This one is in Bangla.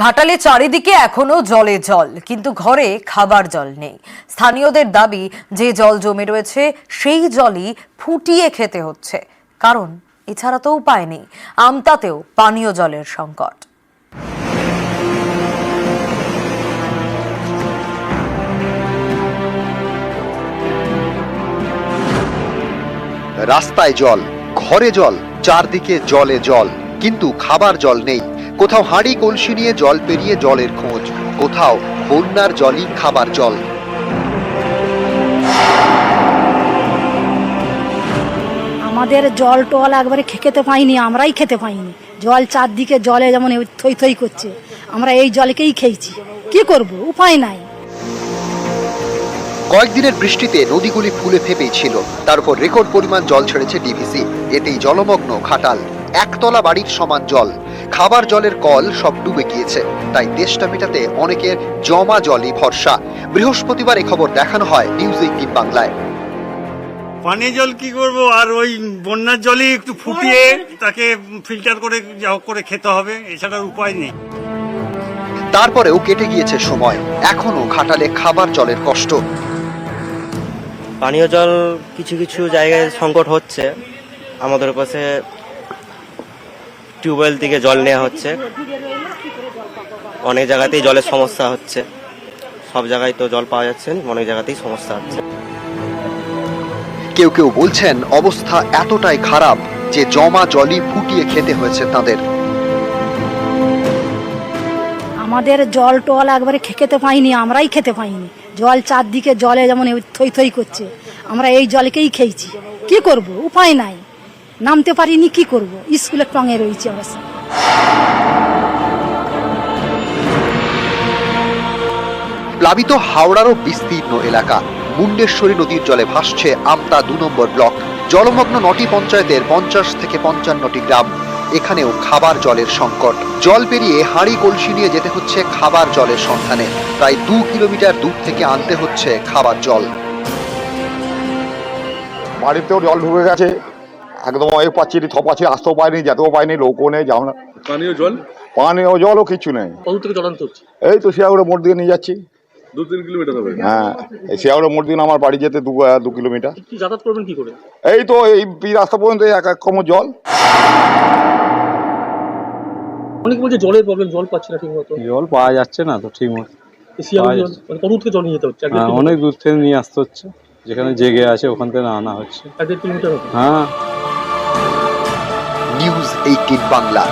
ঘাটালে চারিদিকে এখনো জলে জল, কিন্তু ঘরে খাবার জল নেই। স্থানীয়দের দাবি, যে জল জমে রয়েছে সেই জলই ফুটিয়ে খেতে হচ্ছে, কারণ এছাড়া তো উপায় নেই। আমতাতেও পানীয় জলের সংকট। রাস্তায় জল, ঘরে জল, চারদিকে জলে জল, কিন্তু খাবার জল নেই। কোথাও হাঁড়ি কলসি নিয়ে জল পেরিয়ে জলের খোঁজ, কোথাও বন্যার জলই খাবার জল। আমাদের জল টল একবারে খেতে পাইনি, আমরাই খেতে পাইনি। জল চারদিকে জলে যেমন থই থই করছে, আমরা এই জলকেই খেয়েছি। কি করব, উপায় নাই। কয়েকদিনের বৃষ্টিতে নদীগুলি ফুলে ফেপেই ছিল, তার উপর রেকর্ড পরিমাণ জল ছেড়েছে ডিভিসি। এতেই জলমগ্ন ঘাটাল, একতলা বাড়ির সমান জল। খাবার জলের কল সব ডুবে গিয়েছে, তাই তেষ্টা মেটাতে অনেকের জমা জলই ভরসা। বৃহস্পতিবার এই খবর দেখানো হয় নিউজ 18 বাংলায়। পানীয় জল কি করব, আর ওই বন্যার জলই একটু ফুটিয়ে তাকে ফিল্টার করে যা হোক করে খেতে হবে, এছাড়া উপায় নেই। তারপরেও কেটে গিয়েছে সময়, এখনো ঘাটালে খাবার জলের কষ্ট। পানীয় জল কিছু কিছু জায়গায় সংকট হচ্ছে। আমাদের পাশে টিউবওয়েল থেকে জল নেওয়া হচ্ছে, অনেক জায়গাতেই জলের সমস্যা হচ্ছে। সব জায়গায় তো জল পাওয়া যাচ্ছে না, অনেক জায়গাতেই সমস্যা হচ্ছে। কেউ কেউ বলছেন অবস্থা এতটাই খারাপ যে জমা জলই ফুটিয়ে খেতে হয়েছে তাদের। আমাদের জল টল একবারে খেতে পাইনি, আমরাই খেতে পাইনি। জল চারদিকে জলে যেমন থই থই করছে, আমরা এই জলকেই খেয়েছি। কি করব, উপায় নাই। নামতে পারিনি, কি করব, স্কুলের টঙে রয়েছে অবস্থা। প্লাবিত হাওড়ারও বিস্তীর্ণ এলাকা। মুন্ডেশ্বরী নদীর জলে ভাসছে আমতা 2 নম্বর ব্লক। জলমগ্ন 9টি পঞ্চায়েতের 50 থেকে 55টি গ্রাম। এখানেও খাবার জলের সংকট। জল পেরিয়ে হাঁড়ি কলসি নিয়ে যেতে হচ্ছে খাবার জলের সন্ধানে। প্রায় 2 কিলোমিটার দূর থেকে আনতে হচ্ছে খাবার জল। বাড়িতেও জল ঢুকে গেছে, একদম এ পাচ্ছি থপাচ্ছি, আসতেও পাইনি, যেতেও পাইনি, লোকও নেই, যাও না। পানীয় জলও কিছু নেই। কত থেকে জল আনতে হচ্ছে? এই তো শিয়াগুড়ে মোড় দিকে নিয়ে যাচ্ছি। 2-3 কিলোমিটার হবে। হ্যাঁ, এই শিয়াগুড়ে মোড় দিকে আমার বাড়ি যেতে 2 কিলোমিটার। কি যাতায়াত করবেন কি করে? এই তো এই রাস্তা পর্যন্ত এক কোমর জল। অনেক বলছে জলের প্রবলেম, জল পাচ্ছে না ঠিক মতো। জল পাওয়া যাচ্ছে না তো ঠিক মতো। কত দূর থেকে জল নিয়ে যেতে হচ্ছে? অনেক দূর থেকে নিয়ে আসতে হচ্ছে, যেখানে জেগে আছে ওখান থেকে আনা হচ্ছে। 1.5 কিলোমিটার হবে। হ্যাঁ। নিউজ 18 বাংলা।